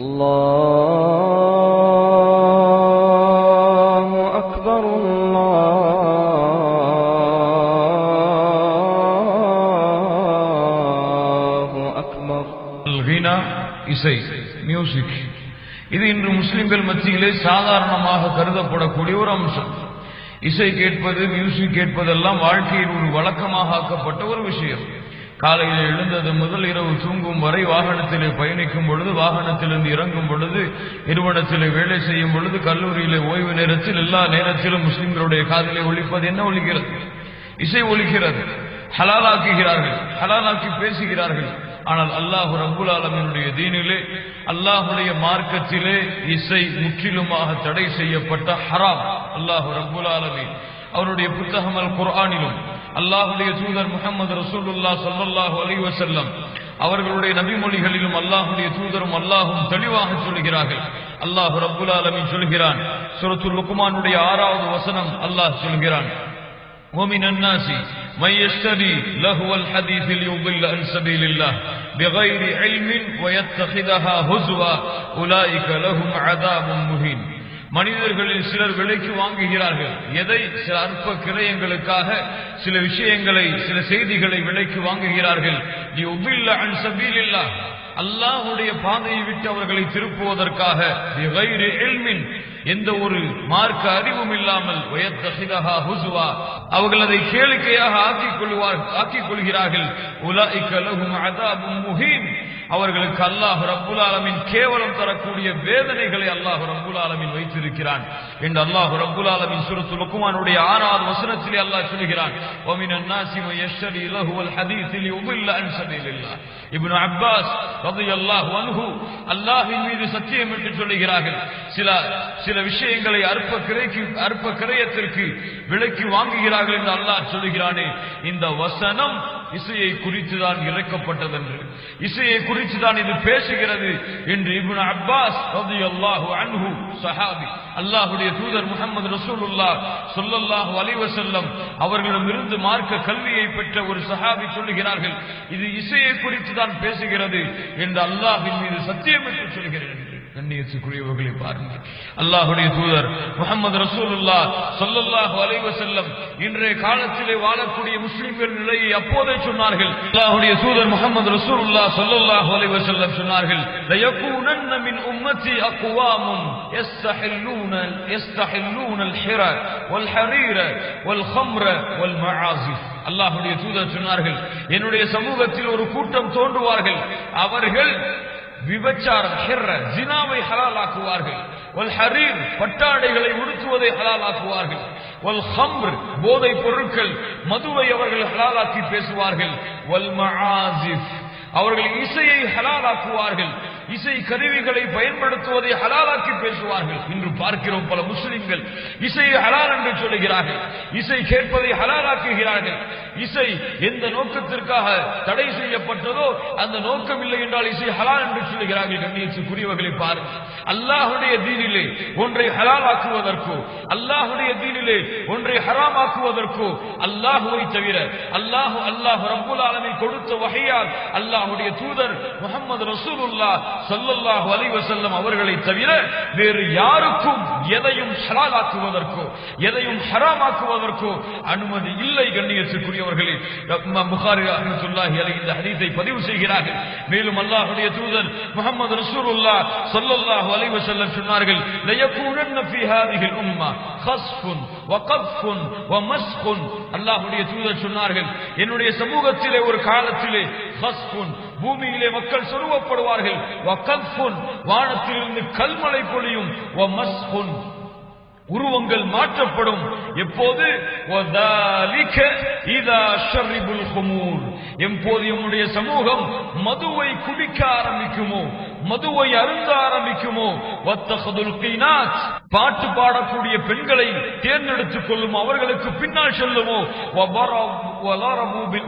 الله أكبر الله أكبر. الغنى இசை மியூசிக் இது இன்று முஸ்லிம்கள் மத்தியிலே சாதாரணமாக கருதப்படக்கூடிய ஒரு அம்சம். இசை கேட்பது, மியூசிக் கேட்பதெல்லாம் வாழ்க்கையில் ஒரு வழக்கமாக ஆக்கப்பட்ட ஒரு விஷயம். காலையில் எழுந்தது முதல் இரவு தூங்கும் வரை, வாகனத்திலே பயணிக்கும் பொழுது, வாகனத்திலிருந்து இறங்கும் பொழுது, நிறுவனத்திலே வேலை செய்யும் பொழுது, கல்லூரியிலே ஓய்வு நேரத்தில், எல்லா நேரத்திலும் முஸ்லிம்களுடைய காதிலே ஒலிப்பது என்ன ஒலிக்கிறது? இசை ஒலிக்கிறது. ஹலாலாக்குகிறார்கள், ஹலாலாக்கி பேசுகிறார்கள். ஆனால் அல்லாஹ் ரப்புல் ஆலமீனுடைய தீனிலே, அல்லாஹுடைய மார்க்கத்திலே இசை முற்றிலுமாக தடை செய்யப்பட்ட ஹராம். அல்லாஹ் ரப்புல் ஆலமீன் அவருடைய புத்தகம் அல் குர்ஆனிலும், அல்லாஹுடைய தூதர் முஹம்மது ரசூலுல்லாஹ் ஸல்லல்லாஹு அலைஹி வஸல்லம் அவர்களுடைய நபிமொழிகளிலும் அல்லாஹுடைய தூதரும் அல்லாஹும் தெளிவாக சொல்கிறார்கள். அல்லாஹ் ரப்புல் ஆலமீன் சொல்கிறான், சூரத்துல் லுக்மானுடைய 6வது வசனம், அல்லாஹ் சொல்கிறான், وَمِنَ النَّاسِ مَن يَشْتَرِي لَهْوَ الْحَدِيثِ لِيُضِلَّ عَن سَبِيلِ اللَّهِ بِغَيْرِ عِلْمٍ وَيَتَّخِذَهَا هُزُوًا أُولَئِكَ لَهُمْ عَذَابٌ مُهِينٌ. மனிதர்களில் சிலர் விலைக்கு வாங்குகிறார்கள். எதை? சில அற்ப கிரயங்களுக்காக சில விஷயங்களை, சில செய்திகளை விலைக்கு வாங்குகிறார்கள். لِيُضِلَّ عَن سَبِيلِ اللَّهِ அல்லாஹ்வுடைய பாதையை விட்டு அவர்களை திருப்புவதற்காக, بِغَيْرِ عِلْمٍ எந்த ஒரு மார்க்க அறிவும் இல்லாமல், வயத்தஹிதஹா ஹுஸ்வா அவர்கள் அதை கேளிக்கையாக ஆக்கிக் கொள்கிறார்கள். உலாயிக லஹும் அஸாபும் முஹீன் அவர்களுக்கு அல்லாஹ் ரப்புல் ஆலமீன் கேவலம் தரக்கூடிய வேதனைகளை அல்லாஹ் ரப்புல் ஆலமீன் வைத்திருக்கிறான் என்று அல்லாஹ் ரப்புல் ஆலமீன் சூரத்துல் லுக்மானுடைய 6வது வசனத்திலே அல்லாஹ் சொல்கிறான், வமினன் நாஸி மன் யஷ்தரி லஹுவல் ஹதீஸ் லியுதில்ல அன் சபீலில்லாஹ். இப்னு அப்பாஸ் ரலியல்லாஹு அன்ஹு அல்லாஹ்வின் மீது சத்தியம் என்று சொல்கிறார்கள், சில விஷயங்களை அற்ப கிரயத்திற்கு விலைக்கு வாங்குகிறார்கள் என்று அல்லாஹ் சொல்கிறானே, இந்த வசனம் இசையை குறித்துதான் இறக்கப்பட்டது என்று, இசையை குறித்துதான் இது பேசுகிறது என்று இப்னு அப்பாஸ் ரலியல்லாஹு அன்ஹு சஹாபி, அல்லாஹ்வுடைய தூதர் முஹம்மது ரசூலுல்லாஹ் ஸல்லல்லாஹு அலைஹி வஸல்லம் அவர்களிடமிருந்து மார்க்க கல்வியை பெற்ற ஒரு சஹாபி சொல்லுகிறார்கள், இது இசையை குறித்து தான் பேசுகிறது என்று அல்லாஹ்வின் மீது சத்தியமிட்டு சொல்கிறேன். கண்ணியத்துக்குரியவர்களை பாருங்கள், அல்லாஹ்வுடைய தூதர் முஹம்மது ரசூலுல்லாஹ் ஸல்லல்லாஹு அலைஹி வஸல்லம் இன்றைய காலத்திலே வாழக்கூடிய முஸ்லிம்கள் நிலையை அப்போதே சொன்னார்கள். அல்லாஹ்வுடைய தூதர் முஹம்மது ரசூலுல்லாஹ் ஸல்லல்லாஹு அலைஹி வஸல்லம் சொன்னார்கள், லயகூனன்ன மின் உம்மத்தி அக்வாமுன் யஸ்தஹில்லூன அல்-ஹிர வல் ஹரீர வல் ஹம்ர வல் மஆசிஃப். அல்லாஹ்வுடைய தூதர் சொன்னார்கள், என்னுடைய சமூகத்தில் ஒரு கூட்டம் தோன்றுவார்கள், அவர்கள் விபச்சாரம், ஹிர்ர ஜினாவை ஹலாலாக்குவார்கள், வல் ஹரீர் பட்டாடைகளை உடுத்துவதை ஹலாலாக்குவார்கள், வல் ஹம்ர் போதை பொருட்கள், மதுவை அவர்கள் ஹலாலாக்கி பேசுவார்கள், வல் மஆசிஃப் அவர்கள் இசையை ஹலாலாக்குவார்கள், இசை கருவிகளை பயன்படுத்துவதை ஹலாலாக்கி பேசுவார்கள். இன்று பார்க்கிறோம், பல முஸ்லிம்கள் இசையை ஹலால் என்று சொல்லுகிறார்கள், இசை கேட்பதை ஹலாலாக்குகிறார்கள். இசை எந்த நோக்கத்திற்காக தடை செய்யப்பட்டதோ அந்த நோக்கம் இல்லை என்றால் இசை ஹலால் என்று சொல்லுகிறார்கள். கண்ணியத்துக்குரியவர்களை பாருங்கள், அல்லாஹ்வுடைய தீனிலே ஒன்றை ஹலாலாக்குவதற்கோ, அல்லாஹ்வுடைய தீனிலே ஒன்றை ஹராமாக்குவதற்கோ அல்லாஹ்வை தவிர, அல்லாஹ் ரப்புல் ஆலமீன் கொடுத்த வஹையால் அல்லாஹ்வுடைய தூதர் முஹம்மது ரசூலுல்லாஹ் ஸல்லல்லாஹு அலைஹி வஸல்லம் அவர்களை தவிர வேறு யாருக்கும் எதையும் ஹலாலாக்குவதற்கோ எதையும் ஹராமாக்குவதற்கோ அனுமதி இல்லை. கண்ணியத்துக்குரியவர்களே, இமாம் புகாரி ரஹ்மத்துல்லாஹி அலைஹி இந்த ஹதீஸை பதிவு செய்கிறார்கள். மேலும் அல்லாஹ்வுடைய தூதர் முஹம்மது ரசூலுல்லாஹ் ஸல்லல்லாஹு அலைஹி வஸல்லம் சொன்னார்கள், லயகூனன்ன ஃபீ ஹாதிஹில் உம்மah கஸ்ஃபுன் வ கஃப்ஃபுன் வ மஸ்ஃபுன். அல்லாஹ்வுடைய தூதர் சொன்னார்கள், என்னுடைய சமூகத்திலே ஒரு காலத்திலே கஸ்ஃபுன் பூமியிலே மக்கள் சொருவப்படுவார்கள், வ கஃப்ஃபுன் வானத்திலிருந்து கல்மழை பொழியும், வ மஸ்ஃபுன் உருவங்கள் மாற்றப்படும். எப்போது? வதாலிக இதா ஷர்ரிபுல் ஹுமூர் எப்போது நம்முடைய சமூகம் மதுவை குடிக்க ஆரம்பிக்குமோ, மதுவை அருந்த ஆரம்பிக்குமோ, வத்தஹதுல் கீனாத் பாட்டு பாடக்கூடிய பெண்களை தேர்ந்தெடுத்துக் கொள்ளும், அவர்களுக்கு பின்னால் செல்லுமோ,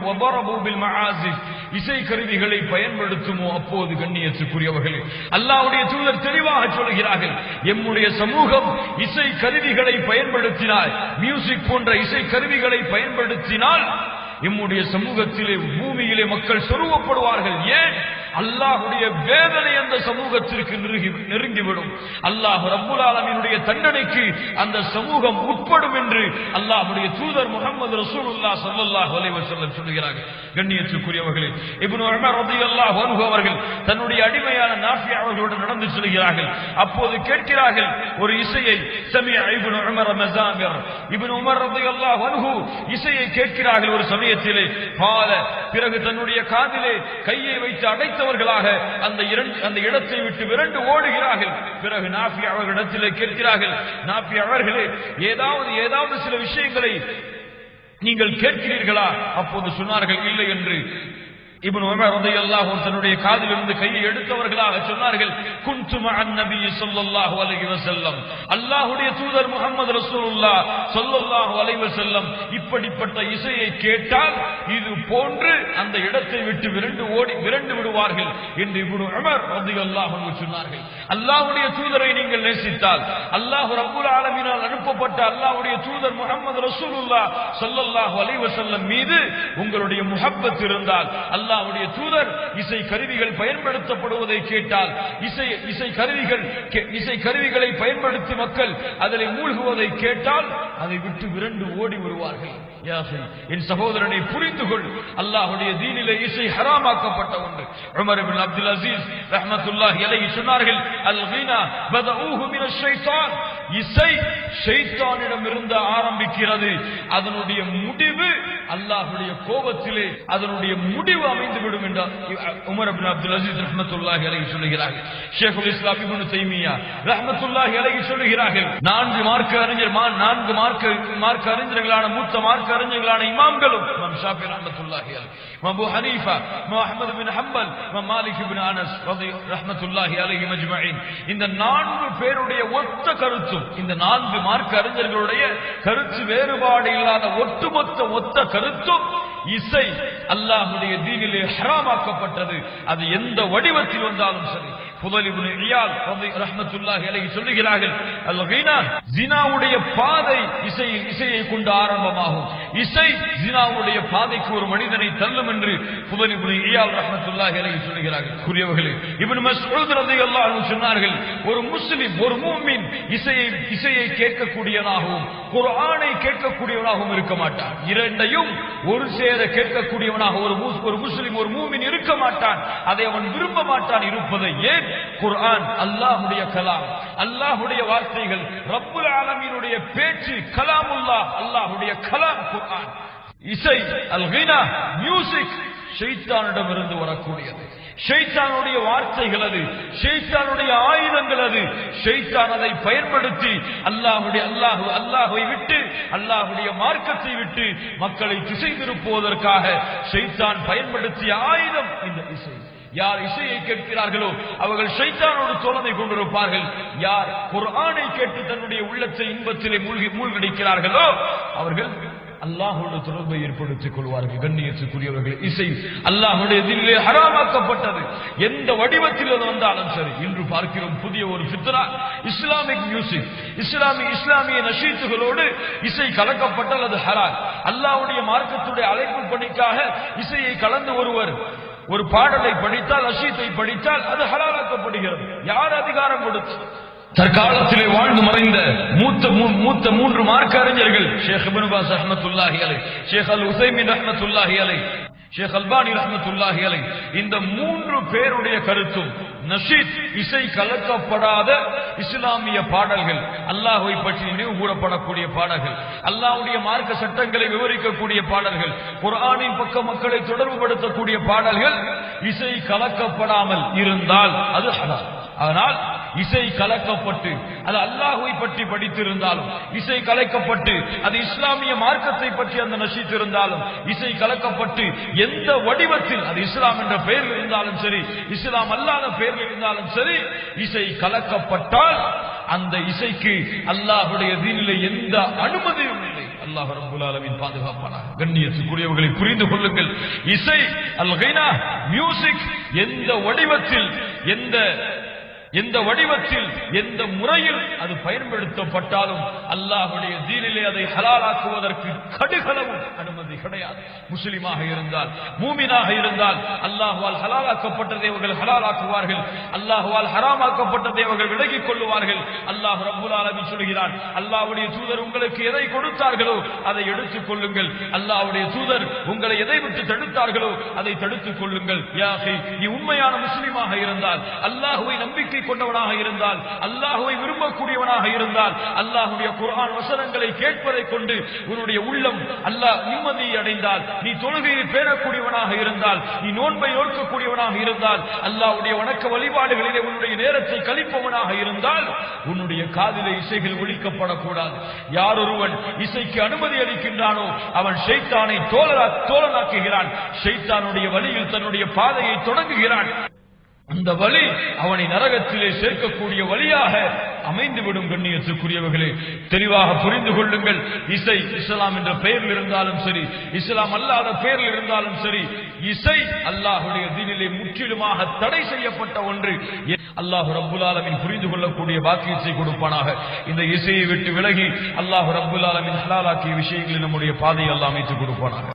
வபரபு பில் மஆசிஃப் இசை கருவிகளை பயன்படுத்துமோ, அப்போது கண்ணியத்துக்குரியவர்களே அல்லாஹ்வுடைய தூதர் தெளிவாக சொல்கிறார்கள், எம்முடைய சமூகம் இசை கருவிகளை பயன்படுத்தினால், மியூசிக் போன்ற இசை கருவிகளை பயன்படுத்தினால் எம்முடைய சமூகத்திலே பூமியிலே மக்கள் சொருவப்படுவார்கள். ஏன்? அல்லாஹ்வுடைய வேதனை அந்த சமூகத்திற்கு நெருங்கிவிடும். அல்லாஹ் ரப்புல் ஆலமீனுடைய தண்டனைக்கு அந்த சமூகம் உட்படும் என்று அல்லாஹ்வுடைய தூதர் முஹம்மது ரசூலுல்லாஹ் ஸல்லல்லாஹு அலைஹி வஸல்லம் சொல்கிறார்கள். கண்ணியத்துக்குரியவர்களே, இப்னு உமர் ரலியல்லாஹு அன்ஹு அவர்கள் தன்னுடைய அடிமையான நாஃபி அவர்களோடு நடந்து செல்கிறார்கள். அப்போது கேட்கிறார்கள் ஒரு இசையை. சமிஅ இப்னு உமர் மஸாமிர், இப்னு உமர் ரலியல்லாஹு அன்ஹு இசையை கேட்கிறார்கள் ஒரு சமயத்திலே. பிறகு தன்னுடைய காதிலே கையை வைத்து அடைத்தவர்களாக அந்த இடத்தை விட்டு விரண்டு ஓடுகிறார்கள். பிறகு நாஃபி அவர்களிடத்திலே கேட்கிறார்கள், நாஃபி அவர்களே, ஏதாவது சில விஷயங்களை நீங்கள் கேட்கிறீர்களா? அப்போது சொன்னார்கள் இல்லை என்று. இப்னு உமர் ரலியல்லாஹு அன்ஹு தன்னுடைய காதிலிருந்து கையை எடுத்தவர்களாக சொன்னார்கள், குன்து மஅன் நபி ஸல்லல்லாஹு அலைஹி வஸல்லம், அல்லாஹ்வுடைய தூதர் முஹம்மது ரசூலுல்லாஹ் ஸல்லல்லாஹு அலைஹி வஸல்லம் இப்படிப்பட்ட இசையை கேட்டால் இது போன்று அந்த இடத்தை விட்டு விரண்டு விடுவார்கள் என்று இப்னு உமர் ரலியல்லாஹு அன்ஹு சொன்னார்கள். அல்லாஹ்வுடைய தூதரை நீங்கள் நேசித்தால், அல்லாஹ் ரப்பல் ஆலமீனால் அனுப்பப்பட்ட அல்லாஹ்வுடைய தூதர் முஹம்மது ரசூலுல்லாஹ் ஸல்லல்லாஹு அலைஹி வஸல்லம் மீது உங்களுடைய முஹப்பத் இருந்தால், அல்லாஹ்வுடைய தூதர் இசை கருவிகள் பயன்படுத்தப்படுவதை கேட்டால், இசை கருவிகளை பயன்படுத்தி மக்கள் அதில் மூழ்குவதை கேட்டால் அதை விட்டு விரண்டு ஓடி வருவார்கள். என் சகோதரனை புரிந்து கொள், அல்லாஹ்வுடைய தீனிலே இசை ஹராமாக்கப்பட்ட ஒன்று. உமர் இப்னு அப்துல் அசீஸ் ரஹ்மத்துல்லாஹி அலைஹி சொன்னார்கள், அல் கினா பதஊஹு மினஷ் ஷைத்தான், இசை ஷைத்தானிடம் இருந்து ஆரம்பிக்கிறது, அதனுடைய முடிவு அல்லாஹ்வுடைய கோபத்திலே அதனுடைய முடிவு அமைந்துவிடும் என்றார் உமர் இப்னு அப்துல் அசீஸ் ரஹ்மத்துல்லாஹி அலைஹி சொல்கிறார்கள். ஷேகுல் இஸ்லாம் இப்னு தைமியா ரஹ்மத்துல்லாஹி அலைஹி சொல்கிறார்கள், நான்கு மார்க்க அறிஞர்களான மூத்த மார்க்க அறிஞர்களான இமாம்களும், இமாம் ஷாஃபி ரஹ்மத்துல்லாஹி அலைஹி, இமாம் அபூ ஹனீஃபா, இமாம் அஹ்மத் பின் ஹம்பல், இமாம் மாலிக் இப்னு அனஸ் ரஹ்மத்துல்லாஹி அலைஹி மஜ்மஈன், இந்த நான்கு பேருடைய ஒத்த கருத்தும், இந்த நான்கு மார்க்க அறிஞர்களுடைய கருத்து வேறுபாடு இல்லாத ஒத்த கருத்தும், இசை அல்லாஹ்வுடைய தீனிலே ஹராமாக்கப்பட்டது. அது எந்த வடிவத்தில் வந்தாலும் சரி. ஃபுதைல் இப்னு இயால் ரஹ்மத்துல்லாஹி அலைஹி சொல்லுகிறார்கள், அல் கினா ஜினாவுடைய பாதை இசையை கொண்டு ஆரம்பமாகும். இசை ஜினாவுடைய பாதைக்கு ஒரு மனிதனை தள்ளும் என்று ஃபுதைல் இப்னு இயால் ரஹ்மத்துல்லாஹி அலைஹி சொல்லுகிறார்கள். கூறியவர்களே, இப்னு மஸ்ஊத் ரலியல்லாஹு அன்ஹு சொன்னார்கள், ஒரு முஸ்லிம், ஒரு மூமின் இசையை கேட்கக்கூடியவனாகவும் குர்ஆனை கேட்கக்கூடியவனாகவும் இருக்க மாட்டான். இரண்டையும் ஒரு சேர கேட்கக்கூடியவனாக ஒரு முஸ்லிம், ஒரு மூமின் இருக்க மாட்டான். அதை அவன் விரும்ப மாட்டான் இருப்பதை. ஏன்? குர்ஆன் அல்லாஹ்வுடைய கலாம், அல்லாஹ்வுடைய வார்த்தைகள், ரப்புல் ஆலமீனுடைய பேச்சு, கலாமுல்லாஹ், அல்லாஹ்வுடைய கலாம் குர்ஆன். இசை அல் கினா மியூசிக் ஷைத்தானிடமிருந்து வரக்கூடியது. ஷைத்தானுடைய வார்த்தைகள் அது, ஷைத்தானுடைய ஆயுதங்கள் அது. ஷைத்தான் அதை பயன்படுத்தி அல்லாஹ்வை விட்டு, அல்லாஹ்வுடைய மார்க்கத்தை விட்டு மக்களை திசை திருப்புவதற்காக ஷைத்தான் பயன்படுத்திய ஆயுதம் இந்த இசை. யார் இசையை கேட்கிறார்களோ அவர்கள் ஷைத்தானோடு தோழமை கொண்டிருப்பார்கள். யார் குர்ஆனை கேட்டு தன்னுடைய உள்ளத்தை இன்பத்திலே மூழ்கடிக்கிறார்களோ அவர்கள் அல்லாஹ்வோடு தொடர்பை ஏற்படுத்திக் கொள்வார்கள். கண்ணியத்துக்குரியவர்கள், இசை அல்லாஹ்வுடைய தீனிலே ஹராமாக்கப்பட்டது. எந்த வடிவத்தில் அது வந்தாலும் சரி. இன்று பார்க்கிறோம் புதிய ஒரு ஃபித்னா, இஸ்லாமிக் மியூசிக், இஸ்லாமிய நஷீத்துகளோடு இசை கலக்கப்பட்டால் அது ஹலால். அல்லாஹ்வுடைய மார்க்கத்துடைய அழைப்பு பணிக்காக இசையை கலந்து ஒரு பாடலை படித்தால், நஷீத்தை படித்தால் அது ஹலாலாக்கப்படுகிறது. யார் அதிகாரம் கொடுத்து? தற்காலத்திலே வாழ்ந்து மறைந்த மூத்த மூன்று மார்க்க அறிஞர்கள், ஷேக் இப்னு பாஸ் ரஹ்மத்துல்லாஹி அலைஹி, ஷேக் அல் உஸைமீன் ரஹ்மத்துல்லாஹி அலைஹி, ஷேக் அல்பானி ரஹ்மத்துல்லாஹி அலைஹி, இந்த மூன்று பேருடைய கருத்தும் நஷீத் இசை கலக்கப்படாத இஸ்லாமிய பாடல்கள், அல்லாஹ்வை பற்றி நினைவு கூறப்படக்கூடிய பாடல்கள், அல்லாஹ்வுடைய மார்க்க சட்டங்களை விவரிக்கக்கூடிய பாடல்கள், குர்ஆனின் பக்கம் மக்களை தொடர்புபடுத்தக்கூடிய பாடல்கள் இசை கலக்கப்படாமல் இருந்தால் அது ஹலால். ஆனால் இசை கலக்கப்பட்டு அது அல்லாஹ்வை பற்றி படித்திருந்தாலும், இசை கலக்கப்பட்டு அது இஸ்லாமிய மார்க்கத்தை பற்றி அந்த நஷீத் இருந்தாலும், இசை கலக்கப்பட்டு எந்த வடிவத்தில் அது இஸ்லாம் என்ற பெயரில் இருந்தாலும் சரி, இஸ்லாம் அல்லாத பெயரில் இருந்தாலும் சரி, இசை கலக்கப்பட்டால் அந்த இசைக்கு அல்லாஹ்வுடைய தீனிலே எந்த அனுமதியும் இல்லை. அல்லாஹ் ரப்பல் ஆலமீன் பாதுகாப்பானாக. கண்ணியத்துக்குரியவர்களை புரிந்து கொள்ளுங்கள், இசை அல் கினா மியூசிக் எந்த வடிவத்தில், எந்த எந்த வடிவத்தில் எந்த முறையில் அது பயன்படுத்தப்பட்டாலும் அல்லாஹ்வுடைய தீனிலே அதை ஹலாலாக்குவதற்கு கடுகளவும் அனுமதி கிடையாது. முஸ்லிமாக இருந்தால், மூமினாக இருந்தால், அல்லாஹ்வால் ஹலாலாக்கப்பட்டதை அவர்கள் ஹலாலாக்குவார்கள், அல்லாஹ்வால் ஹராமாக்கப்பட்டதை அவர்கள் விலகிக் கொள்ளுவார்கள். அல்லாஹ் ரப்பல் ஆலமீன் சொல்கிறான், அல்லாஹ்வுடைய தூதர் உங்களுக்கு எதை கொடுத்தார்களோ அதை எடுத்துக் கொள்ளுங்கள், அல்லாஹ்வுடைய தூதர் உங்களை எதை விட்டு தடுத்தார்களோ அதை தடுத்துக் கொள்ளுங்கள். யா அஹி, நீ உண்மையான முஸ்லிமாக இருந்தால், அல்லாஹ்வை நம்பிக்கை கொண்டவனாக இருந்தால், அல்லாஹ்வை விரும்பக்கூடியவனாக இருந்தால், அல்லாஹ்வுடைய குர்ஆன் வசனங்களை கேட்பதை கொண்டு உன்னுடைய உள்ளம் அல்லாஹ் நிம்மதியை அடைந்தால், நீ தொழுகையை பேணக்கூடியவனாக இருந்தால், நீ நோன்பை நோக்கக்கூடியவனாக இருந்தால், அல்லாஹ்வுடைய வணக்க வழிபாடுகளிலே உன்னுடைய நேரத்தை கழிப்பவனாக இருந்தால், உன்னுடைய காதிலே இசைகள் ஒலிக்கப்படக்கூடாது. யார் ஒருவன் இசைக்கு அனுமதி அளிக்கின்றானோ அவன் ஷைத்தானை தோழனாக்குகிறான், ஷைத்தானுடைய வழியில் தன்னுடைய பாதையை தொடங்குகிறான். அந்த வழி அவனை நரகத்திலே சேர்க்கக்கூடிய வழியாக அமைந்துவிடும். கண்ணியத்துக்குரியவர்களே, தெளிவாக புரிந்து கொள்ளுங்கள். இசை இஸ்லாம் என்ற பெயரில் இருந்தாலும் சரி, இஸ்லாம் அல்லாத பெயரில் இருந்தாலும் சரி, இசை அல்லாஹ்வுடைய தீனிலே முற்றிலுமாக தடை செய்யப்பட்ட ஒன்று. அல்லாஹ் ரப்புல் ஆலமீன் புரிந்து கொள்ளக்கூடிய பாக்கியத்தை கொடுப்பானாக. இந்த இசையை விட்டு விலகி அல்லாஹ் ரப்புல் ஆலமீன் ஹலாலாக்கிய விஷயங்களில் நம்முடைய பாதையை அல்லாஹ் அமைத்துக் கொடுப்பானாக.